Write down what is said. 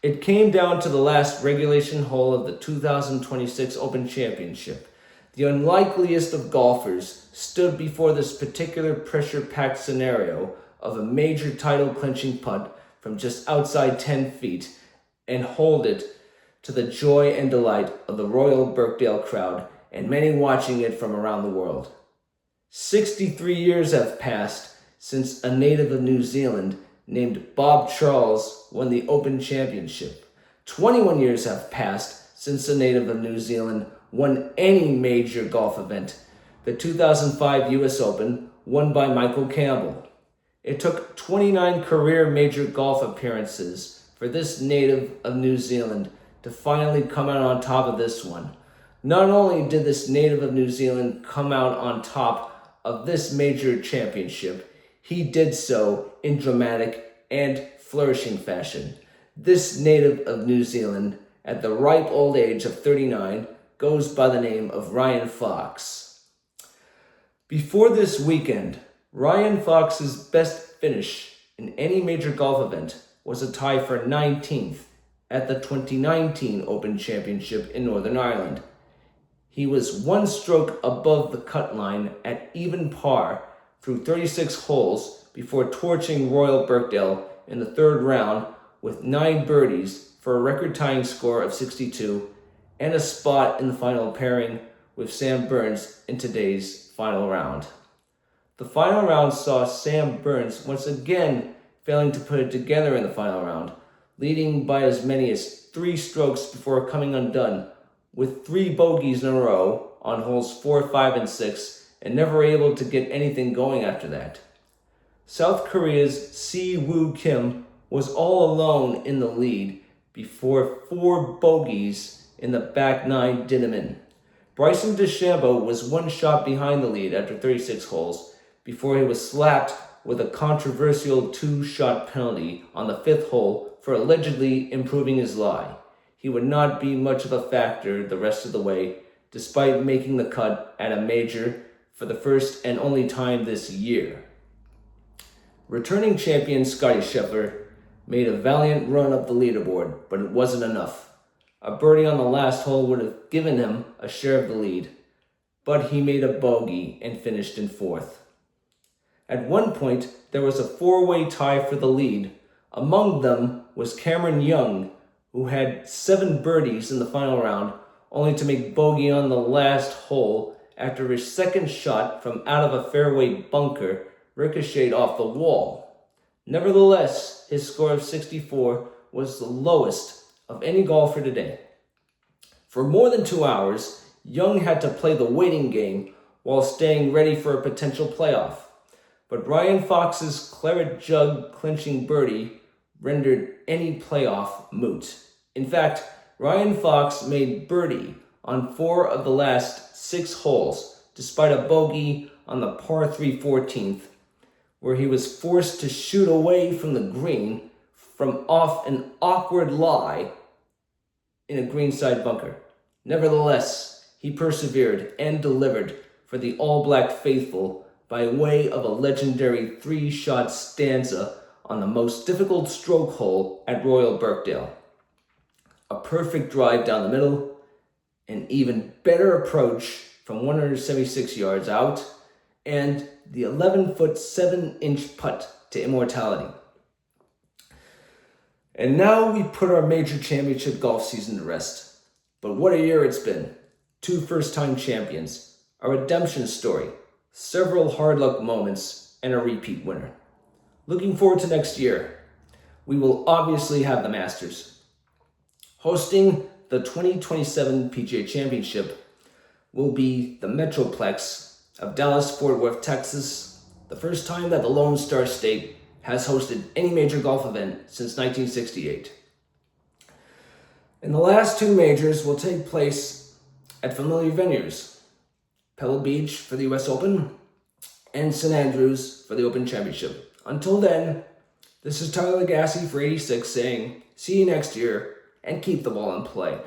It came down to the last regulation hole of the 2026 Open Championship. The unlikeliest of golfers stood before this particular pressure-packed scenario of a major title-clinching putt from just outside 10 feet and hold it to the joy and delight of the Royal Birkdale crowd and many watching it from around the world. 63 years have passed since a native of New Zealand named Bob Charles won the Open Championship. 21 years have passed since a native of New Zealand won any major golf event, the 2005 US Open, won by Michael Campbell. It took 29 career major golf appearances for this native of New Zealand to finally come out on top of this one. Not only did this native of New Zealand come out on top of this major championship, he did so in dramatic and flourishing fashion. This native of New Zealand, at the ripe old age of 39, goes by the name of Ryan Fox. Before this weekend, Ryan Fox's best finish in any major golf event was a tie for 19th at the 2019 Open Championship in Northern Ireland. He was one stroke above the cut line at even par through 36 holes before torching Royal Birkdale in the third round with 9 birdies for a record-tying score of 62 and a spot in the final pairing with Sam Burns in today's final round. The final round saw Sam Burns once again failing to put it together in the final round, leading by as many as 3 strokes before coming undone with 3 bogeys in a row on holes 4, 5, and 6, and never able to get anything going after that. South Korea's Si-Woo Kim was all alone in the lead before 4 bogeys in the back 9 did him in. Bryson DeChambeau was 1 shot behind the lead after 36 holes before he was slapped with a controversial 2-shot penalty on the 5th hole for allegedly improving his lie. He would not be much of a factor the rest of the way, despite making the cut at a major for the first and only time this year. Returning champion Scottie Scheffler made a valiant run up the leaderboard, but it wasn't enough. A birdie on the last hole would have given him a share of the lead, but he made a bogey and finished in 4th. At one point, there was a 4-way tie for the lead. Among them was Cameron Young, who had 7 birdies in the final round, only to make bogey on the last hole after his second shot from out of a fairway bunker ricocheted off the wall. Nevertheless, his score of 64 was the lowest of any golfer today. For more than 2 hours, Young had to play the waiting game while staying ready for a potential playoff. But Ryan Fox's claret jug clinching birdie rendered any playoff moot. In fact, Ryan Fox made birdie on 4 of the last 6 holes, despite a bogey on the par 3 14th, where he was forced to shoot away from the green from off an awkward lie in a greenside bunker. Nevertheless, he persevered and delivered for the all-black faithful by way of a legendary 3-shot stanza on the most difficult stroke hole at Royal Birkdale. A perfect drive down the middle, an even better approach from 176 yards out, and the 11-foot 7-inch putt to immortality. And now we put our major championship golf season to rest. But what a year it's been. 2 first-time champions, a redemption story, several hard luck moments, and a repeat winner. Looking forward to next year. We will obviously have the Masters. Hosting the 2027 PGA Championship will be the Metroplex of Dallas-Fort Worth, Texas, the first time that the Lone Star State has hosted any major golf event since 1968. And the last 2 majors will take place at familiar venues, Pebble Beach for the US Open and St. Andrews for the Open Championship. Until then, this is Tyler Lagasse for 86 saying, see you next year and keep the ball in play.